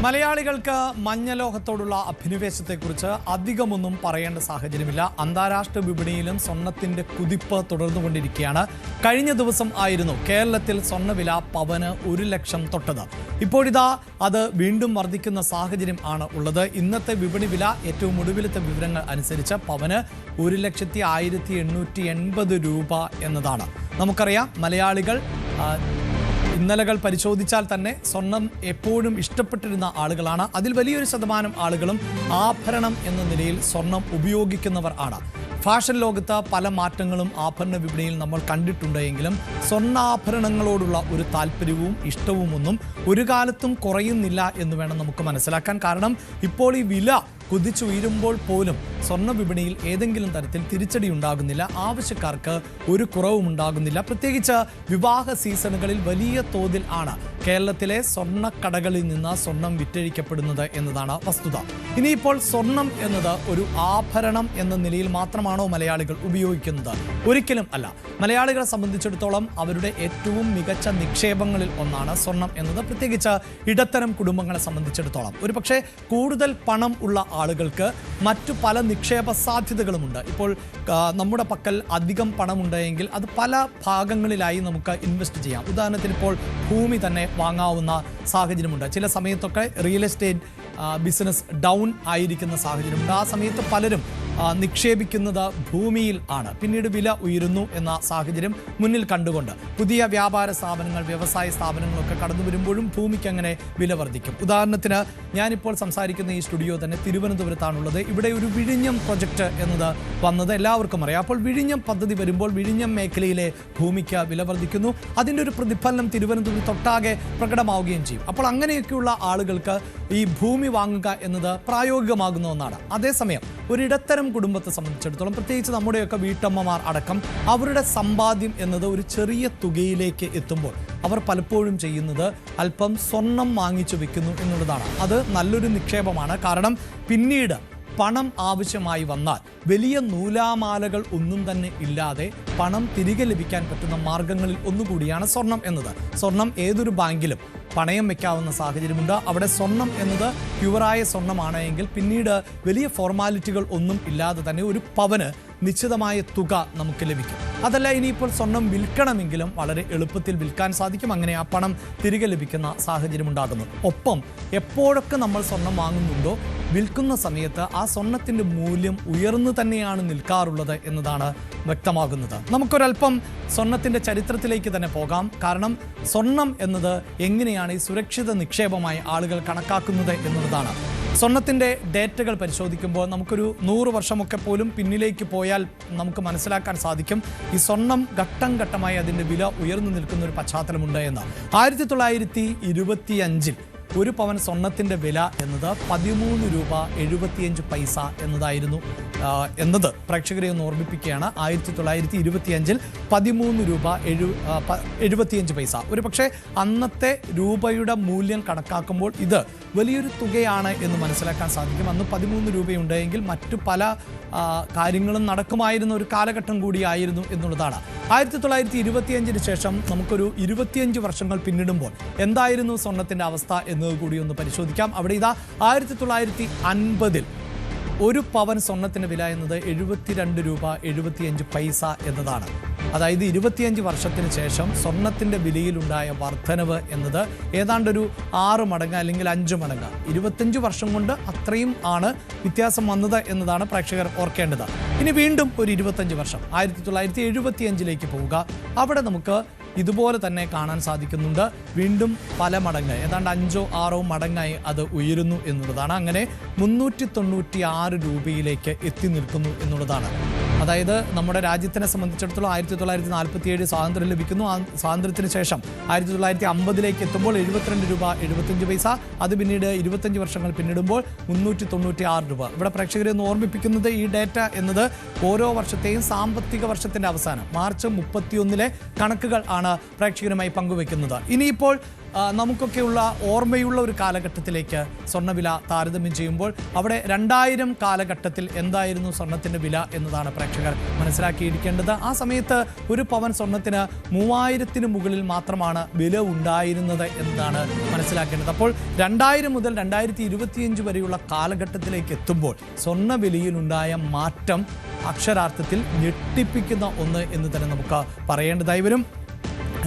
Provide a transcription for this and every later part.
മലയാളികൾക്ക് മഞ്ഞലോഹത്തോടുള്ള അഭിനിവേശത്തെക്കുറിച്ച് അധികമൊന്നും പറയേണ്ട സാഹചര്യമില്ല. അന്താരാഷ്ട്ര വിപണിയിലും സ്വർണത്തിന്റെ കുതിപ്പ് തുടർന്നുകൊണ്ടിരിക്കുകയാണ്. കഴിഞ്ഞ ദിവസം ആയിരുന്നു കേരളത്തിൽ സ്വർണ്ണവില പവന് 1 ലക്ഷം തൊട്ടത്. ഇപ്പോഴിതാ അത് വീണ്ടും വർദ്ധിക്കുന്ന സാഹചര്യം ആണ് ഉള്ളത്. ഇന്നത്തെ വിപണി വില ഏറ്റവും ഒടുവിലത്തെ വിവരങ്ങൾ അനുസരിച്ച് പവന് 1,1880 രൂപ എന്നതാണ്. നമുക്കറിയാം, മലയാളികൾ ഇന്നലകൾ പരിശോധിച്ചാൽ തന്നെ സ്വർണം എപ്പോഴും ഇഷ്ടപ്പെട്ടിരുന്ന ആളുകളാണ്. അതിൽ വലിയൊരു ശതമാനം ആളുകളും ആഭരണം എന്ന നിലയിൽ സ്വർണം ഉപയോഗിക്കുന്നവർ ആണ്. ഫാഷൻ ലോകത്ത് പല മാറ്റങ്ങളും ആഭരണ വിപണിയിൽ നമ്മൾ കണ്ടിട്ടുണ്ടെങ്കിലും സ്വർണ്ണാഭരണങ്ങളോടുള്ള ഒരു താല്പര്യവും ഇഷ്ടവുമൊന്നും ഒരു കാലത്തും കുറയുന്നില്ല എന്ന് വേണം നമുക്ക് മനസ്സിലാക്കാൻ. കാരണം ഇപ്പോൾ ഈ വില കുതിച്ചുയരുമ്പോൾ പോലും സ്വർണ്ണ വിപണിയിൽ ഏതെങ്കിലും തരത്തിൽ തിരിച്ചടി ഉണ്ടാകുന്നില്ല, ആവശ്യക്കാർക്ക് ഒരു കുറവും ഉണ്ടാകുന്നില്ല. പ്രത്യേകിച്ച് വിവാഹ സീസണുകളിൽ വലിയ തോതിൽ ആണ് കേരളത്തിലെ സ്വർണ്ണക്കടകളിൽ നിന്ന് സ്വർണം വിറ്റഴിക്കപ്പെടുന്നത് എന്നതാണ് വസ്തുത. ഇനിയിപ്പോൾ സ്വർണം എന്നത് ഒരു ആഭരണം എന്ന നിലയിൽ മാത്രമാണോ മലയാളികൾ ഉപയോഗിക്കുന്നത്? ഒരിക്കലും അല്ല. മലയാളികളെ സംബന്ധിച്ചിടത്തോളം അവരുടെ ഏറ്റവും മികച്ച നിക്ഷേപങ്ങളിൽ ഒന്നാണ് സ്വർണം എന്നത്. പ്രത്യേകിച്ച് ഇടത്തരം കുടുംബങ്ങളെ സംബന്ധിച്ചിടത്തോളം ഒരുപക്ഷെ കൂടുതൽ പണം ഉള്ള ആളുകൾക്ക് മറ്റു പല നിക്ഷേപ സാധ്യതകളുമുണ്ട്. ഇപ്പോൾ നമ്മുടെ പക്കൽ അധികം പണമുണ്ടെങ്കിൽ അത് പല ഭാഗങ്ങളിലായി നമുക്ക് ഇൻവെസ്റ്റ് ചെയ്യാം. ഉദാഹരണത്തിന് ഇപ്പോൾ ഭൂമി തന്നെ വാങ്ങാവുന്ന സാഹചര്യമുണ്ട്. ചില സമയത്തൊക്കെ റിയൽ എസ്റ്റേറ്റ് ബിസിനസ് ഡൗൺ ആയിരിക്കുന്ന സാഹചര്യമുണ്ട്. ആ സമയത്ത് പലരും നിക്ഷേപിക്കുന്നത് ഭൂമിയിൽ ആണ്. പിന്നീട് വില ഉയരുന്നു എന്ന സാഹചര്യം മുന്നിൽ കണ്ടുകൊണ്ട് പുതിയ വ്യാപാര സ്ഥാപനങ്ങൾ, വ്യവസായ സ്ഥാപനങ്ങളൊക്കെ കടന്നു വരുമ്പോഴും ഭൂമിക്ക് അങ്ങനെ വില വർദ്ധിക്കും. ഉദാഹരണത്തിന് ഞാനിപ്പോൾ സംസാരിക്കുന്ന ഈ സ്റ്റുഡിയോ തന്നെ തിരുവനന്തപുരത്താണുള്ളത്. ഇവിടെ ഒരു വിഴിഞ്ഞം പ്രൊജക്റ്റ് എന്നത് വന്നത് എല്ലാവർക്കും അറിയാം. അപ്പോൾ വിഴിഞ്ഞം പദ്ധതി വരുമ്പോൾ വിഴിഞ്ഞം മേഖലയിലെ ഭൂമിക്ക് വില വർദ്ധിക്കുന്നു. അതിൻ്റെ ഒരു പ്രതിഫലനം തിരുവനന്തപുരത്തൊട്ടാകെ പ്രകടമാവുകയും ചെയ്യും. അപ്പോൾ അങ്ങനെയൊക്കെയുള്ള ആളുകൾക്ക് ഈ ഭൂമി വാങ്ങുക എന്നത് പ്രായോഗികമാകുന്ന ഒന്നാണ്. അതേസമയം ഒരിടത്തരം കുടുംബത്തെ സംബന്ധിച്ചിടത്തോളം, പ്രത്യേകിച്ച് നമ്മുടെയൊക്കെ വീട്ടമ്മമാർ അടക്കം, അവരുടെ സമ്പാദ്യം എന്നത് ഒരു ചെറിയ തുകയിലേക്ക് എത്തുമ്പോൾ അവർ പലപ്പോഴും ചെയ്യുന്നത് അല്പം സ്വർണം വാങ്ങിച്ചു വെക്കുന്നു എന്നുള്ളതാണ്. അത് നല്ലൊരു നിക്ഷേപമാണ്. കാരണം പിന്നീട് പണം ആവശ്യമായി വന്നാൽ വലിയ നൂലാമാലകൾ ഒന്നും തന്നെ ഇല്ലാതെ പണം തിരികെ ലഭിക്കാൻ പറ്റുന്ന മാർഗങ്ങളിൽ ഒന്നുകൂടിയാണ് സ്വർണം എന്നത്. സ്വർണം ഏതൊരു ബാങ്കിലും പണയം വെക്കാവുന്ന സാഹചര്യമുണ്ട്. അവിടെ സ്വർണം എന്നത് പ്യുവറായ സ്വർണ്ണമാണ് എങ്കിൽ പിന്നീട് വലിയ ഫോർമാലിറ്റികൾ ഒന്നും ഇല്ലാതെ തന്നെ ഒരു പവന് നിശ്ചിതമായ തുക നമുക്ക് ലഭിക്കും. അതല്ല, ഇനിയിപ്പോൾ സ്വർണം വിൽക്കണമെങ്കിലും വളരെ എളുപ്പത്തിൽ വിൽക്കാൻ സാധിക്കും. അങ്ങനെ ആ പണം തിരികെ ലഭിക്കുന്ന സാഹചര്യം ഉണ്ടാകുന്നു. ഒപ്പം എപ്പോഴൊക്കെ നമ്മൾ സ്വർണം വാങ്ങുന്നുണ്ടോ വിൽക്കുന്ന സമയത്ത് ആ സ്വർണത്തിൻ്റെ മൂല്യം ഉയർന്നു തന്നെയാണ് നിൽക്കാറുള്ളത് എന്നതാണ് വ്യക്തമാകുന്നത്. നമുക്കൊരല്പം സ്വർണത്തിൻ്റെ ചരിത്രത്തിലേക്ക് തന്നെ പോകാം. കാരണം സ്വർണം എന്നത് എങ്ങനെയാണ് ഈ സുരക്ഷിത നിക്ഷേപമായി ആളുകൾ കണക്കാക്കുന്നത് എന്നുള്ളതാണ്. സ്വർണത്തിൻ്റെ ഡേറ്റകൾ പരിശോധിക്കുമ്പോൾ നമുക്കൊരു 100 വർഷമൊക്കെ പോലും പിന്നിലേക്ക് പോയാൽ നമുക്ക് മനസ്സിലാക്കാൻ സാധിക്കും ഈ സ്വർണം ഘട്ടം ഘട്ടമായി അതിൻ്റെ വില ഉയർന്നു നിൽക്കുന്ന ഒരു പശ്ചാത്തലമുണ്ട് എന്ന്. 1925 ഒരു പവൻ സ്വർണത്തിൻ്റെ വില എന്നത് 13 രൂപ 75 പൈസ എന്നതായിരുന്നു എന്നത് പ്രേക്ഷകരെ ഒന്ന് ഓർമ്മിപ്പിക്കുകയാണ്. 1925 13 രൂപ 75 പൈസ. ഒരു പക്ഷേ അന്നത്തെ രൂപയുടെ മൂല്യം കണക്കാക്കുമ്പോൾ ഇത് വലിയൊരു തുകയാണ് എന്ന് മനസ്സിലാക്കാൻ സാധിക്കും. അന്ന് 13 രൂപയുണ്ടെങ്കിൽ മറ്റു പല കാര്യങ്ങളും നടക്കുമായിരുന്ന ഒരു കാലഘട്ടം കൂടിയായിരുന്നു എന്നുള്ളതാണ്. 1925 ശേഷം നമുക്കൊരു 25 വർഷങ്ങൾ പിന്നിടുമ്പോൾ എന്തായിരുന്നു സ്വർണത്തിൻ്റെ അവസ്ഥ എന്നത് കൂടി ഒന്ന് പരിശോധിക്കാം. അവിടെ ഇതാ 1950 ഒരു പവൻ സ്വർണത്തിൻ്റെ വില എന്നത് 72 രൂപ 75 പൈസ എന്നതാണ്. അതായത് 25 വർഷത്തിന് ശേഷം സ്വർണത്തിൻ്റെ വിലയിലുണ്ടായ വർധനവ് എന്നത് ഏതാണ്ടൊരു 6 മടങ്ങ് അല്ലെങ്കിൽ 5 മടങ്ങ്. 25 വർഷം കൊണ്ട് അത്രയും ആണ് വ്യത്യാസം വന്നത് എന്നതാണ് പ്രേക്ഷകർ ഓർക്കേണ്ടത്. ഇനി വീണ്ടും ഒരു 25 വർഷം 1975 പോവുക. അവിടെ നമുക്ക് ഇതുപോലെ തന്നെ കാണാൻ സാധിക്കുന്നുണ്ട്. വീണ്ടും പല മടങ്ങ്, ഏതാണ്ട് 5 or 6 മടങ്ങായി അത് ഉയരുന്നു എന്നുള്ളതാണ്. അങ്ങനെ 396 രൂപയിലേക്ക് എത്തി നിൽക്കുന്നു എന്നുള്ളതാണ്. അതായത് നമ്മുടെ രാജ്യത്തിനെ സംബന്ധിച്ചിടത്തോളം 1947 സ്വാതന്ത്ര്യം ലഭിക്കുന്നു. ആ സ്വാതന്ത്ര്യത്തിന് ശേഷം 1950 എത്തുമ്പോൾ 72 രൂപ 75 പൈസ. അത് പിന്നീട് 25 വർഷങ്ങൾ പിന്നിടുമ്പോൾ 396 രൂപ. ഇവിടെ പ്രേക്ഷകരെ ഒന്ന് ഓർമ്മിപ്പിക്കുന്നത് ഈ ഡേറ്റ എന്നത് ഓരോ വർഷത്തെയും സാമ്പത്തിക വർഷത്തിൻ്റെ അവസാനം മാർച്ച് 31 കണക്കുകൾ ആണ് പ്രേക്ഷകരുമായി പങ്കുവെക്കുന്നത്. ഇനിയിപ്പോൾ നമുക്കൊക്കെയുള്ള ഓർമ്മയുള്ള ഒരു കാലഘട്ടത്തിലേക്ക് സ്വർണ്ണവില താരതമ്യം ചെയ്യുമ്പോൾ അവിടെ 2000 കാലഘട്ടത്തിൽ എന്തായിരുന്നു സ്വർണത്തിൻ്റെ വില എന്നതാണ് പ്രേക്ഷകർ മനസ്സിലാക്കിയിരിക്കേണ്ടത്. ആ സമയത്ത് ഒരു പവൻ സ്വർണത്തിന് 3000-ന് മുകളിൽ മാത്രമാണ് വില ഉണ്ടായിരുന്നത് എന്നതാണ് മനസ്സിലാക്കേണ്ടത്. അപ്പോൾ 2000 മുതൽ 2025 വരെയുള്ള കാലഘട്ടത്തിലേക്ക് എത്തുമ്പോൾ സ്വർണ്ണവിലയിലുണ്ടായ മാറ്റം അക്ഷരാർത്ഥത്തിൽ ഞെട്ടിപ്പിക്കുന്ന ഒന്ന് എന്ന് തന്നെ നമുക്ക് പറയേണ്ടതായി വരും.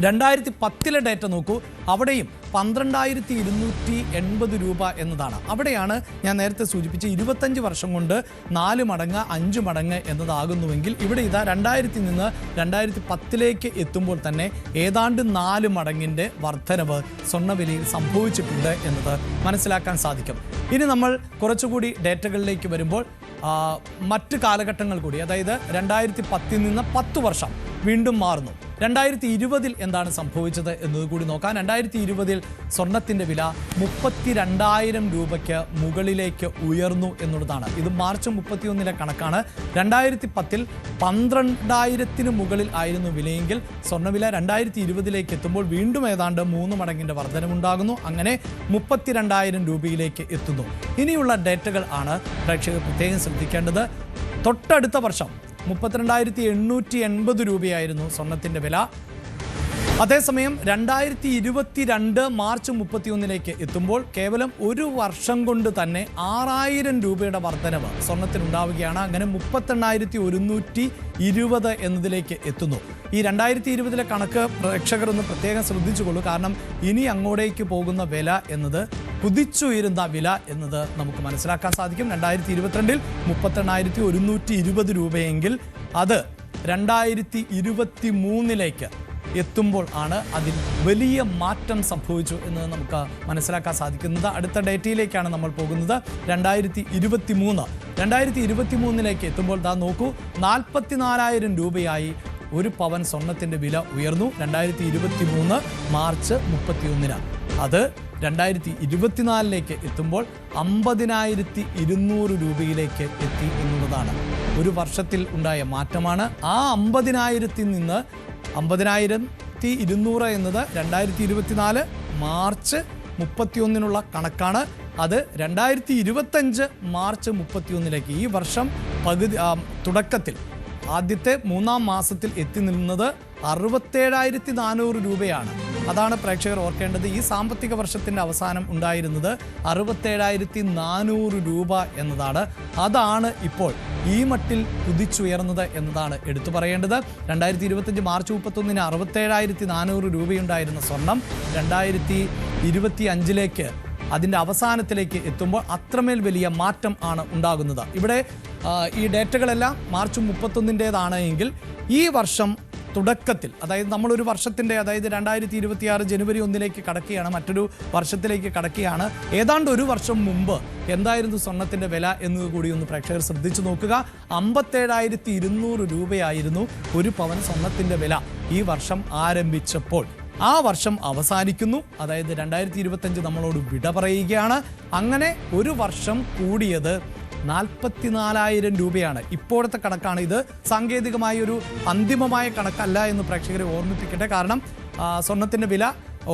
2010 ഡേറ്റ നോക്കൂ, അവിടെയും 12,280 രൂപ എന്നതാണ്. അവിടെയാണ് ഞാൻ നേരത്തെ സൂചിപ്പിച്ച 25 വർഷം കൊണ്ട് 4 മടങ്ങ് 5 മടങ്ങ് എന്നതാകുന്നുവെങ്കിൽ ഇവിടെ ഇതാ 2000 നിന്ന് 2010 എത്തുമ്പോൾ തന്നെ ഏതാണ്ട് 4 മടങ്ങിൻ്റെ വർധനവ് സ്വർണ്ണവിലയിൽ സംഭവിച്ചിട്ടുണ്ട് എന്നത് മനസ്സിലാക്കാൻ സാധിക്കും. ഇനി നമ്മൾ കുറച്ചുകൂടി ഡേറ്റകളിലേക്ക് വരുമ്പോൾ മറ്റ് കാലഘട്ടങ്ങൾ കൂടി, അതായത് 2010 നിന്ന് 10 വർഷം വീണ്ടും മാറുന്നു. 2020 എന്താണ് സംഭവിച്ചത് എന്നതുകൂടി നോക്കാം. 2020 സ്വർണത്തിൻ്റെ വില 32,000 രൂപയ്ക്ക് മുകളിലേക്ക് ഉയർന്നു എന്നുള്ളതാണ്. ഇത് മാർച്ച് 31 കണക്കാണ്. 2010 12,000-ന് മുകളിൽ ആയിരുന്നു വിലയെങ്കിൽ സ്വർണ്ണവില 2020 എത്തുമ്പോൾ വീണ്ടും ഏതാണ്ട് 3 മടങ്ങിൻ്റെ വർധനമുണ്ടാകുന്നു. അങ്ങനെ 32,000 രൂപയിലേക്ക് എത്തുന്നു. ഇനിയുള്ള ഡേറ്റകൾ ആണ് പ്രേക്ഷകർ പ്രത്യേകം ശ്രദ്ധിക്കേണ്ടത്. തൊട്ടടുത്ത വർഷം 32,880 രൂപയായിരുന്നു സ്വർണത്തിൻ്റെ വില. അതേസമയം 2022 മാർച്ച് 31 എത്തുമ്പോൾ കേവലം ഒരു വർഷം കൊണ്ട് തന്നെ 6,000 രൂപയുടെ വർധനവ് സ്വർണത്തിനുണ്ടാവുകയാണ്. അങ്ങനെ 38,120 എന്നതിലേക്ക് എത്തുന്നു. ഈ 2020 കണക്ക് പ്രേക്ഷകർ ഒന്ന് പ്രത്യേകം ശ്രദ്ധിച്ചുകൊള്ളൂ. കാരണം ഇനി അങ്ങോട്ടേക്ക് പോകുന്ന വില എന്നത് കുതിച്ചുയരുന്ന വില എന്നത് നമുക്ക് മനസ്സിലാക്കാൻ സാധിക്കും. 2022 38,120 രൂപയെങ്കിൽ അത് 2023 എത്തുമ്പോൾ ആണ് അതിൽ വലിയ മാറ്റം സംഭവിച്ചു എന്ന് നമുക്ക് മനസ്സിലാക്കാൻ സാധിക്കുന്നത്. അടുത്ത ഡേറ്റയിലേക്കാണ് നമ്മൾ പോകുന്നത്. 2023 എത്തുമ്പോൾ ദാ നോക്കൂ, 44,000 രൂപയായി ഒരു പവൻ സ്വർണത്തിൻ്റെ വില ഉയർന്നു 2023 മാർച്ച് 31. അത് 2024 എത്തുമ്പോൾ 50,200 രൂപയിലേക്ക് എത്തി എന്നുള്ളതാണ്. ഒരു വർഷത്തിൽ ഉണ്ടായ മാറ്റമാണ്. ആ 50,000-ൽ നിന്ന് 50,200 എന്നത് 2024 മാർച്ച് 31 കണക്കാണ്. അത് 2025 മാർച്ച് 31 ഈ വർഷം തുടക്കത്തിൽ ആദ്യത്തെ 3-ാം മാസത്തിൽ എത്തി നിന്നത് 67,400 രൂപയാണ്. അതാണ് പ്രേക്ഷകർ ഓർക്കേണ്ടത്. ഈ സാമ്പത്തിക വർഷത്തിൻ്റെ അവസാനം ഉണ്ടായിരുന്നത് 67,400 രൂപ എന്നതാണ്. അതാണ് ഇപ്പോൾ ഈ മട്ടിൽ കുതിച്ചുയർന്നത് എന്നതാണ് എടുത്തു പറയേണ്ടത്. 2025 മാർച്ച് 31 67,400 രൂപയുണ്ടായിരുന്ന സ്വർണം 2025 അതിൻ്റെ അവസാനത്തിലേക്ക് എത്തുമ്പോൾ അത്രമേൽ വലിയ മാറ്റം ആണ് ഉണ്ടാകുന്നത്. ഇവിടെ ഈ ഡേറ്റകളെല്ലാം മാർച്ച് 31 എങ്കിൽ ഈ വർഷം തുടക്കത്തിൽ, അതായത് നമ്മളൊരു വർഷത്തിൻ്റെ, അതായത് 2026 ജനുവരി 1 കടക്കുകയാണ്, മറ്റൊരു വർഷത്തിലേക്ക് കടക്കുകയാണ്. ഏതാണ്ട് ഒരു വർഷം മുമ്പ് എന്തായിരുന്നു സ്വർണത്തിൻ്റെ വില എന്നത് കൂടി ഒന്ന് പ്രേക്ഷകർ ശ്രദ്ധിച്ചു നോക്കുക. 57,200 രൂപയായിരുന്നു ഒരു പവൻ സ്വർണത്തിൻ്റെ വില ഈ വർഷം ആരംഭിച്ചപ്പോൾ. ആ വർഷം അവസാനിക്കുന്നു, അതായത് 2025 നമ്മളോട് വിട പറയുകയാണ്. അങ്ങനെ ഒരു വർഷം കൂടിയത് 44,000 രൂപയാണ്. ഇപ്പോഴത്തെ കണക്കാണ് ഇത്. സാങ്കേതികമായ ഒരു അന്തിമമായ കണക്കല്ല എന്ന് പ്രേക്ഷകരെ ഓർമ്മിപ്പിക്കട്ടെ. കാരണം സ്വർണത്തിൻ്റെ വില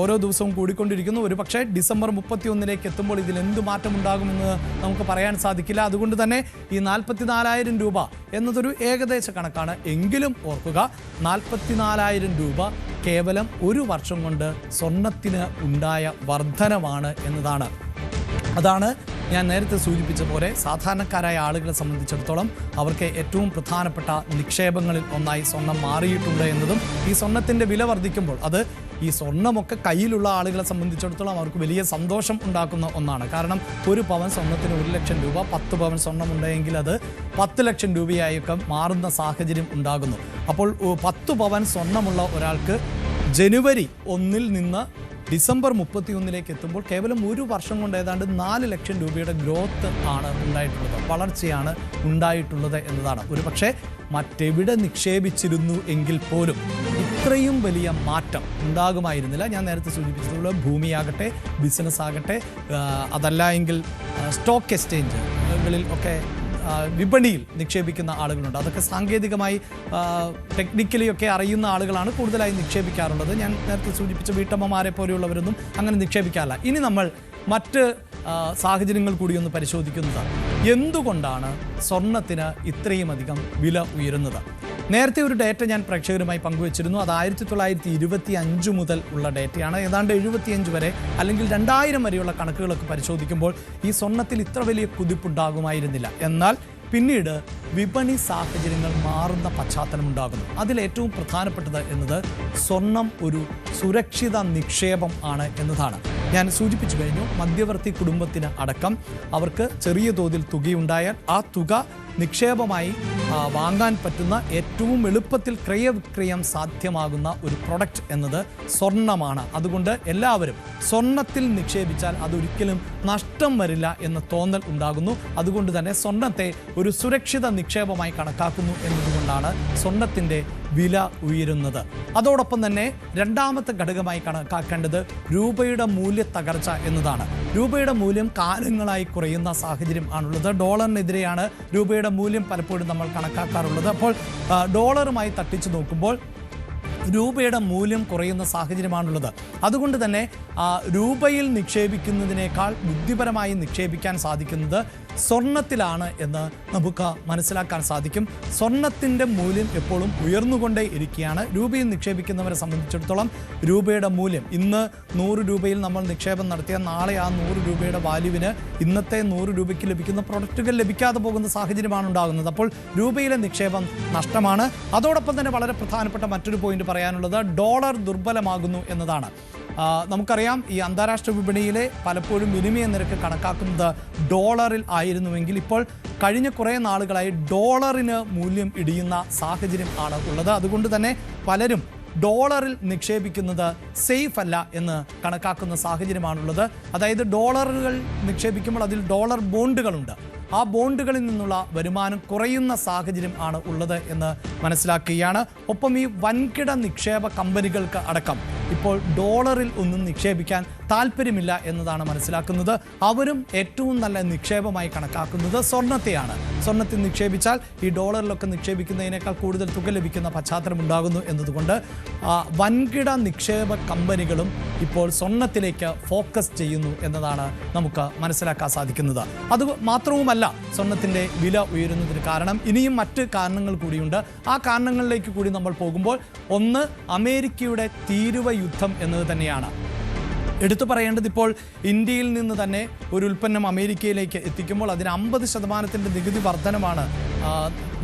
ഓരോ ദിവസവും കൂടിക്കൊണ്ടിരിക്കുന്നു. ഒരു പക്ഷേ ഡിസംബർ 31 എത്തുമ്പോൾ ഇതിൽ എന്ത് മാറ്റമുണ്ടാകുമെന്ന് നമുക്ക് പറയാൻ സാധിക്കില്ല. അതുകൊണ്ട് തന്നെ ഈ 44,000 രൂപ എന്നതൊരു ഏകദേശ കണക്കാണ്. എങ്കിലും ഓർക്കുക, 44,000 രൂപ കേവലം ഒരു വർഷം കൊണ്ട് സ്വർണത്തിന് ഉണ്ടായ വർധനമാണ് എന്നതാണ്. അതാണ് ഞാൻ നേരത്തെ സൂചിപ്പിച്ച പോലെ സാധാരണക്കാരായ ആളുകളെ സംബന്ധിച്ചിടത്തോളം അവർക്ക് ഏറ്റവും പ്രധാനപ്പെട്ട നിക്ഷേപങ്ങളിൽ ഒന്നായി സ്വർണം മാറിയിട്ടുണ്ട് എന്നതും, ഈ സ്വർണത്തിൻ്റെ വില വർദ്ധിക്കുമ്പോൾ അത് ഈ സ്വർണ്ണമൊക്കെ കയ്യിലുള്ള ആളുകളെ സംബന്ധിച്ചിടത്തോളം അവർക്ക് വലിയ സന്തോഷം ഉണ്ടാക്കുന്ന ഒന്നാണ്. കാരണം ഒരു പവൻ സ്വർണത്തിന് 1,00,000 രൂപ, 10 പവൻ സ്വർണ്ണമുണ്ടെങ്കിൽ അത് 10 ലക്ഷം രൂപയായൊക്കെ മാറുന്ന സാഹചര്യം ഉണ്ടാകുന്നു. അപ്പോൾ 10 പവൻ സ്വർണ്ണമുള്ള ഒരാൾക്ക് ജനുവരി 1 നിന്ന് ഡിസംബർ 31 എത്തുമ്പോൾ കേവലം ഒരു വർഷം കൊണ്ട് ഏതാണ്ട് 4 ലക്ഷം രൂപയുടെ ഗ്രോത്ത് ആണ് ഉണ്ടായിട്ടുള്ളത്, വളർച്ചയാണ് ഉണ്ടായിട്ടുള്ളത് എന്നതാണ്. ഒരു പക്ഷേ മറ്റെവിടെ നിക്ഷേപിച്ചിരുന്നു എങ്കിൽ പോലും ഇത്രയും വലിയ മാറ്റം ഉണ്ടാകുമായിരുന്നില്ല. ഞാൻ നേരത്തെ സൂചിപ്പിച്ചതുപോലെ ഭൂമിയാകട്ടെ, ബിസിനസ് ആകട്ടെ, അതല്ല എങ്കിൽ സ്റ്റോക്ക് എക്സ്ചേഞ്ചുകളിൽ ഒക്കെ വിപണിയിൽ നിക്ഷേപിക്കുന്ന ആളുകളുണ്ട്. അതൊക്കെ സാങ്കേതികമായി ടെക്നിക്കലിയൊക്കെ അറിയുന്ന ആളുകളാണ് കൂടുതലായി നിക്ഷേപിക്കാറുള്ളത്. ഞാൻ നേരത്തെ സൂചിപ്പിച്ച വീട്ടമ്മമാരെ പോലെയുള്ളവരൊന്നും അങ്ങനെ നിക്ഷേപിക്കാറില്ല. ഇനി നമ്മൾ മറ്റ് സാഹചര്യങ്ങൾ കൂടി ഒന്ന് പരിശോധിക്കുന്നത് എന്തുകൊണ്ടാണ് സ്വർണത്തിന് ഇത്രയും അധികം വില ഉയരുന്നത്. നേരത്തെ ഒരു ഡേറ്റ ഞാൻ പ്രേക്ഷകരുമായി പങ്കുവച്ചിരുന്നു. അത് 1925 മുതൽ ഉള്ള ഡേറ്റയാണ്. ഏതാണ്ട് 75 വരെ അല്ലെങ്കിൽ 2000 വരെയുള്ള കണക്കുകളൊക്കെ പരിശോധിക്കുമ്പോൾ ഈ സ്വർണത്തിൽ ഇത്ര വലിയ കുതിപ്പുണ്ടാകുമായിരുന്നില്ല. എന്നാൽ പിന്നീട് വിപണി സാഹചര്യങ്ങൾ മാറുന്ന പശ്ചാത്തലമുണ്ടാകുന്നു. അതിലേറ്റവും പ്രധാനപ്പെട്ടത് എന്നത് സ്വർണം ഒരു സുരക്ഷിത നിക്ഷേപം ആണ് എന്നതാണ്. ഞാൻ സൂചിപ്പിച്ചു കഴിഞ്ഞു, മധ്യവർത്തി കുടുംബത്തിന് അടക്കം അവർക്ക് ചെറിയ തോതിൽ തുകയുണ്ടായാൽ ആ തുക നിക്ഷേപമായി വാങ്ങാൻ പറ്റുന്ന ഏറ്റവും എളുപ്പത്തിൽ ക്രയവിക്രയം സാധ്യമാകുന്ന ഒരു പ്രൊഡക്റ്റ് എന്നത് സ്വർണ്ണമാണ്. അതുകൊണ്ട് എല്ലാവരും സ്വർണ്ണത്തിൽ നിക്ഷേപിച്ചാൽ അതൊരിക്കലും നഷ്ടം വരില്ല എന്ന തോന്നൽ ഉണ്ടാകുന്നു. അതുകൊണ്ട് തന്നെ സ്വർണ്ണത്തെ ഒരു സുരക്ഷിത നിക്ഷേപമായി കണക്കാക്കുന്നു എന്നതുകൊണ്ടാണ് സ്വർണ്ണത്തിൻ്റെ വില ഉയരുന്നത്. അതോടൊപ്പം തന്നെ രണ്ടാമത്തെ ഘടകമായി കണക്കാക്കേണ്ടത് രൂപയുടെ മൂല്യ തകർച്ച എന്നതാണ്. രൂപയുടെ മൂല്യം കാലങ്ങളായി കുറയുന്ന സാഹചര്യം ആണുള്ളത്. ഡോളറിനെതിരെയാണ് രൂപയുടെ മൂല്യം പലപ്പോഴും നമ്മൾ കണക്കാക്കാറുള്ളത്. അപ്പോൾ ഡോളറുമായി തട്ടിച്ചു നോക്കുമ്പോൾ രൂപയുടെ മൂല്യം കുറയുന്ന സാഹചര്യമാണുള്ളത്. അതുകൊണ്ട് തന്നെ രൂപയിൽ നിക്ഷേപിക്കുന്നതിനേക്കാൾ ബുദ്ധിപരമായി നിക്ഷേപിക്കാൻ സാധിക്കുന്നത് സ്വർണത്തിലാണ് എന്ന് നമുക്ക് മനസ്സിലാക്കാൻ സാധിക്കും. സ്വർണത്തിൻ്റെ മൂല്യം എപ്പോഴും ഉയർന്നുകൊണ്ടേ ഇരിക്കുകയാണ്. രൂപയിൽ നിക്ഷേപിക്കുന്നവരെ സംബന്ധിച്ചിടത്തോളം രൂപയുടെ മൂല്യം ഇന്ന് 100 രൂപയിൽ നമ്മൾ നിക്ഷേപം നടത്തിയാൽ നാളെ ആ 100 രൂപയുടെ വാല്യൂവിന് ഇന്നത്തെ 100 രൂപയ്ക്ക് ലഭിക്കുന്ന പ്രൊഡക്റ്റുകൾ ലഭിക്കാതെ പോകുന്ന സാഹചര്യമാണ് ഉണ്ടാകുന്നത്. അപ്പോൾ രൂപയിലെ നിക്ഷേപം നഷ്ടമാണ്. അതോടൊപ്പം തന്നെ വളരെ പ്രധാനപ്പെട്ട മറ്റൊരു പോയിന്റ് പറയാനുള്ളത് ഡോളർ ദുർബലമാകുന്നു എന്നതാണ്. നമുക്കറിയാം, ഈ അന്താരാഷ്ട്ര വിപണിയിലെ പലപ്പോഴും വിനിമയ നിരക്ക് കണക്കാക്കുന്നത് ഡോളറിൽ ആയിരുന്നുവെങ്കിൽ ഇപ്പോൾ കഴിഞ്ഞ കുറേ നാളുകളായി ഡോളറിന് മൂല്യം ഇടിയുന്ന സാഹചര്യം ആണ് ഉള്ളത്. അതുകൊണ്ട് തന്നെ പലരും ഡോളറിൽ നിക്ഷേപിക്കുന്നത് സേഫ് അല്ല എന്ന് കണക്കാക്കുന്ന സാഹചര്യമാണുള്ളത്. അതായത് ഡോളറുകൾ നിക്ഷേപിക്കുമ്പോൾ അതിൽ ഡോളർ ബോണ്ടുകളുണ്ട്. ആ ബോണ്ടുകളിൽ നിന്നുള്ള വരുമാനം കുറയുന്ന സാഹചര്യം ആണ് ഉള്ളത് എന്ന് മനസ്സിലാക്കുകയാണ്. ഒപ്പം ഈ വൻകിട നിക്ഷേപ കമ്പനികൾക്ക് അടക്കം ഇപ്പോൾ ഡോളറിൽ ഒന്നും നിക്ഷേപിക്കാൻ താല്പര്യമില്ല എന്നതാണ് മനസ്സിലാക്കുന്നത്. അവരും ഏറ്റവും നല്ല നിക്ഷേപമായി കണക്കാക്കുന്നത് സ്വർണത്തെയാണ്. സ്വർണത്തിൽ നിക്ഷേപിച്ചാൽ ഈ ഡോളറിലൊക്കെ നിക്ഷേപിക്കുന്നതിനേക്കാൾ കൂടുതൽ തുക ലഭിക്കുന്ന പശ്ചാത്തലം ഉണ്ടാകുന്നു എന്നതുകൊണ്ട് വൻകിട നിക്ഷേപ കമ്പനികളും ഇപ്പോൾ സ്വർണത്തിലേക്ക് ഫോക്കസ് ചെയ്യുന്നു എന്നതാണ് നമുക്ക് മനസ്സിലാക്കാൻ സാധിക്കുന്നത്. അത് മാത്രവുമല്ല, സ്വർണത്തിൻ്റെ വില ഉയരുന്നതിന് കാരണം ഇനിയും മറ്റ് കാരണങ്ങൾ കൂടിയുണ്ട്. ആ കാരണങ്ങളിലേക്ക് കൂടി നമ്മൾ പോകുമ്പോൾ ഒന്ന് അമേരിക്കയുടെ തീരുവ യുദ്ധം എന്നത് തന്നെയാണ്. എടുത്തു പറയേണ്ടത്, ഇപ്പോൾ ഇന്ത്യയിൽ നിന്ന് തന്നെ ഒരു ഉൽപ്പന്നം അമേരിക്കയിലേക്ക് എത്തിക്കുമ്പോൾ അതിന് 50% നികുതി വർധനമാണ്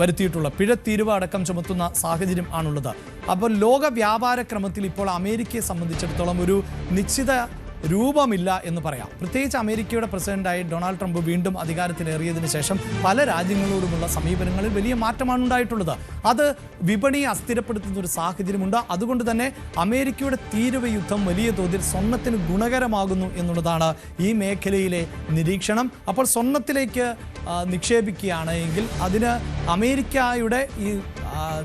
വരുത്തിയിട്ടുള്ളത്. പിഴത്തീരുവ അടക്കം ചുമത്തുന്ന സാഹചര്യം ആണുള്ളത്. അപ്പോൾ ലോക വ്യാപാര ക്രമത്തിൽ ഇപ്പോൾ അമേരിക്കയെ സംബന്ധിച്ചിടത്തോളം ഒരു നിശ്ചിത രൂപമില്ല എന്ന് പറയാം. പ്രത്യേകിച്ച് അമേരിക്കയുടെ പ്രസിഡന്റായി ഡൊണാൾഡ് ട്രംപ് വീണ്ടും അധികാരത്തിലേറിയതിനു ശേഷം പല രാജ്യങ്ങളോടുമുള്ള സമീപനങ്ങളിൽ വലിയ മാറ്റമാണ് ഉണ്ടായിട്ടുള്ളത്. അത് വിപണിയെ അസ്ഥിരപ്പെടുത്തുന്ന ഒരു സാഹചര്യമുണ്ട്. അതുകൊണ്ട് തന്നെ അമേരിക്കയുടെ തീരുവ യുദ്ധം വലിയ തോതിൽ സ്വർണത്തിന് ഗുണകരമാകുന്നു എന്നുള്ളതാണ് ഈ മേഖലയിലെ നിരീക്ഷണം. അപ്പോൾ സ്വർണത്തിലേക്ക് നിക്ഷേപിക്കുകയാണ് എങ്കിൽ അതിന് അമേരിക്കയുടെ ഈ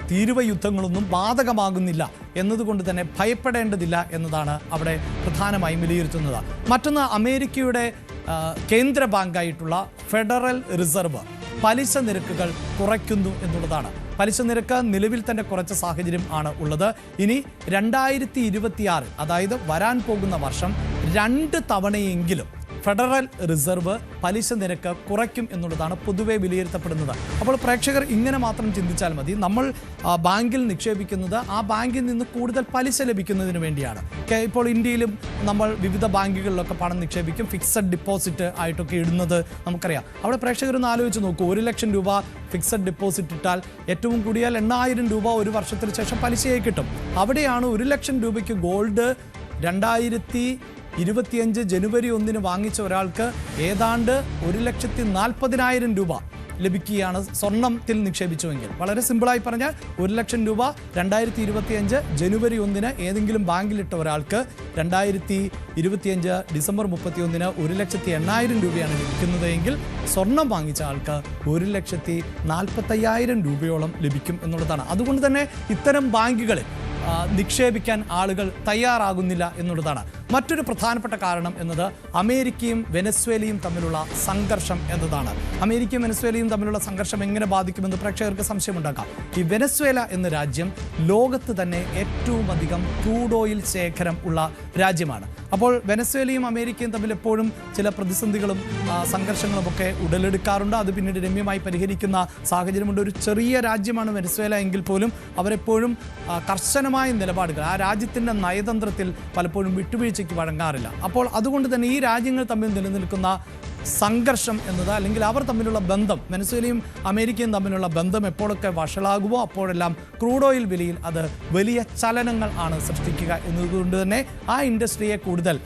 തീരുവ യുദ്ധങ്ങളൊന്നും ബാധകമാകുന്നില്ല എന്നതുകൊണ്ട് തന്നെ ഭയപ്പെടേണ്ടതില്ല എന്നതാണ് അവിടെ പ്രധാനമായും വിലയിരുത്തുന്നത്. മറ്റൊന്ന്, അമേരിക്കയുടെ കേന്ദ്ര ബാങ്കായിട്ടുള്ള ഫെഡറൽ റിസർവ് പലിശ നിരക്കുകൾ കുറയ്ക്കുന്നു എന്നുള്ളതാണ്. പലിശ നിരക്ക് നിലവിൽ തന്നെ കുറച്ച സാഹചര്യം ആണ് ഉള്ളത്. ഇനി 2026, അതായത് വരാൻ പോകുന്ന വർഷം 2 തവണയെങ്കിലും ഫെഡറൽ റിസർവ് പലിശ നിരക്ക് കുറയ്ക്കും എന്നുള്ളതാണ് പൊതുവെ വിലയിരുത്തപ്പെടുന്നത്. അപ്പോൾ പ്രേക്ഷകർ ഇങ്ങനെ മാത്രം ചിന്തിച്ചാൽ മതി. നമ്മൾ ബാങ്കിൽ നിക്ഷേപിക്കുന്നത് ആ ബാങ്കിൽ നിന്ന് കൂടുതൽ പലിശ ലഭിക്കുന്നതിന് വേണ്ടിയാണ്. ഇപ്പോൾ ഇന്ത്യയിലും നമ്മൾ വിവിധ ബാങ്കുകളിലൊക്കെ പണം നിക്ഷേപിക്കും, ഫിക്സഡ് ഡിപ്പോസിറ്റ് ആയിട്ടൊക്കെ ഇടുന്നത് നമുക്കറിയാം. അവിടെ പ്രേക്ഷകരൊന്ന് ആലോചിച്ച് നോക്കൂ, 1 ലക്ഷം രൂപ ഫിക്സഡ് ഡിപ്പോസിറ്റ് ഇട്ടാൽ ഏറ്റവും കൂടിയാൽ 8000 രൂപ ഒരു വർഷത്തിന് ശേഷം പലിശയായി കിട്ടും. അവിടെയാണ് 1 ലക്ഷം രൂപയ്ക്ക് ഗോൾഡ് 2025 ജനുവരി 1 വാങ്ങിച്ച ഒരാൾക്ക് ഏതാണ്ട് 1,40,000 രൂപ ലഭിക്കുകയാണ് സ്വർണത്തിൽ നിക്ഷേപിച്ചുവെങ്കിൽ. വളരെ സിമ്പിളായി പറഞ്ഞാൽ 1 ലക്ഷം രൂപ 2025 ജനുവരി 1 ഏതെങ്കിലും ബാങ്കിലിട്ട ഒരാൾക്ക് 2025 ഡിസംബർ 31 1,80,000 രൂപയാണ് ലഭിക്കുന്നത് എങ്കിൽ സ്വർണം വാങ്ങിച്ച ആൾക്ക് 1,40,000 രൂപയോളം ലഭിക്കും എന്നുള്ളതാണ്. അതുകൊണ്ട് തന്നെ ഇത്തരം ബാങ്കുകളിൽ നിക്ഷേപിക്കാൻ ആളുകൾ തയ്യാറാകുന്നില്ല എന്നുള്ളതാണ്. മറ്റൊരു പ്രധാനപ്പെട്ട കാരണം എന്നത് അമേരിക്കയും വെനസ്വേലയും തമ്മിലുള്ള സംഘർഷം എന്നതാണ്. അമേരിക്കയും വെനസ്വേലയും തമ്മിലുള്ള സംഘർഷം എങ്ങനെ ബാധിക്കുമെന്ന് പ്രേക്ഷകർക്ക് സംശയമുണ്ടാക്കാം. ഈ വെനസ്വേല എന്ന രാജ്യം ലോകത്ത് തന്നെ ഏറ്റവും അധികം ക്രൂഡ് ഓയിൽ ശേഖരം ഉള്ള രാജ്യമാണ്. അപ്പോൾ വെനസ്വേലയും അമേരിക്കയും തമ്മിൽ എപ്പോഴും ചില പ്രതിസന്ധികളും സംഘർഷങ്ങളും ഒക്കെ ഉടലെടുക്കാറുണ്ട്. അത് പിന്നീട് രമ്യമായി പരിഹരിക്കുന്ന സാഹചര്യമുണ്ട്. ഒരു ചെറിയ രാജ്യമാണ് വെനസ്വേല എങ്കിൽ പോലും അവരെപ്പോഴും കർശനമായ നിലപാടുകൾ ആ രാജ്യത്തിൻ്റെ നയതന്ത്രത്തിൽ പലപ്പോഴും വിട്ടുവീഴ്ചയ്ക്ക് വഴങ്ങാറില്ല. അപ്പോൾ അതുകൊണ്ട് തന്നെ ഈ രാജ്യങ്ങൾ തമ്മിൽ നിലനിൽക്കുന്ന സംഘർഷം എന്നത്, അല്ലെങ്കിൽ അവർ തമ്മിലുള്ള ബന്ധം, വെനസ്വേലയും അമേരിക്കയും തമ്മിലുള്ള ബന്ധം എപ്പോഴൊക്കെ വഷളാകുമോ അപ്പോഴെല്ലാം ക്രൂഡ് ഓയിൽ വിലയിൽ അത് വലിയ ചലനങ്ങൾ ആണ് സൃഷ്ടിക്കുക എന്നതുകൊണ്ട് തന്നെ ആ ഇൻഡസ്ട്രിയെ കൂടുതൽ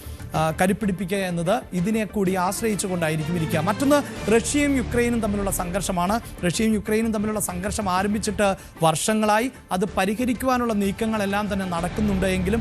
കരുപ്പിടിപ്പിക്കുക എന്നത് ഇതിനെ കൂടി ആശ്രയിച്ചുകൊണ്ടായിരിക്കും ഇരിക്കുക. മറ്റൊന്ന് റഷ്യയും യുക്രൈനും തമ്മിലുള്ള സംഘർഷമാണ്. റഷ്യയും യുക്രൈനും തമ്മിലുള്ള സംഘർഷം ആരംഭിച്ചിട്ട് വർഷങ്ങളായി. അത് പരിഹരിക്കുവാനുള്ള നീക്കങ്ങളെല്ലാം തന്നെ നടക്കുന്നുണ്ട് എങ്കിലും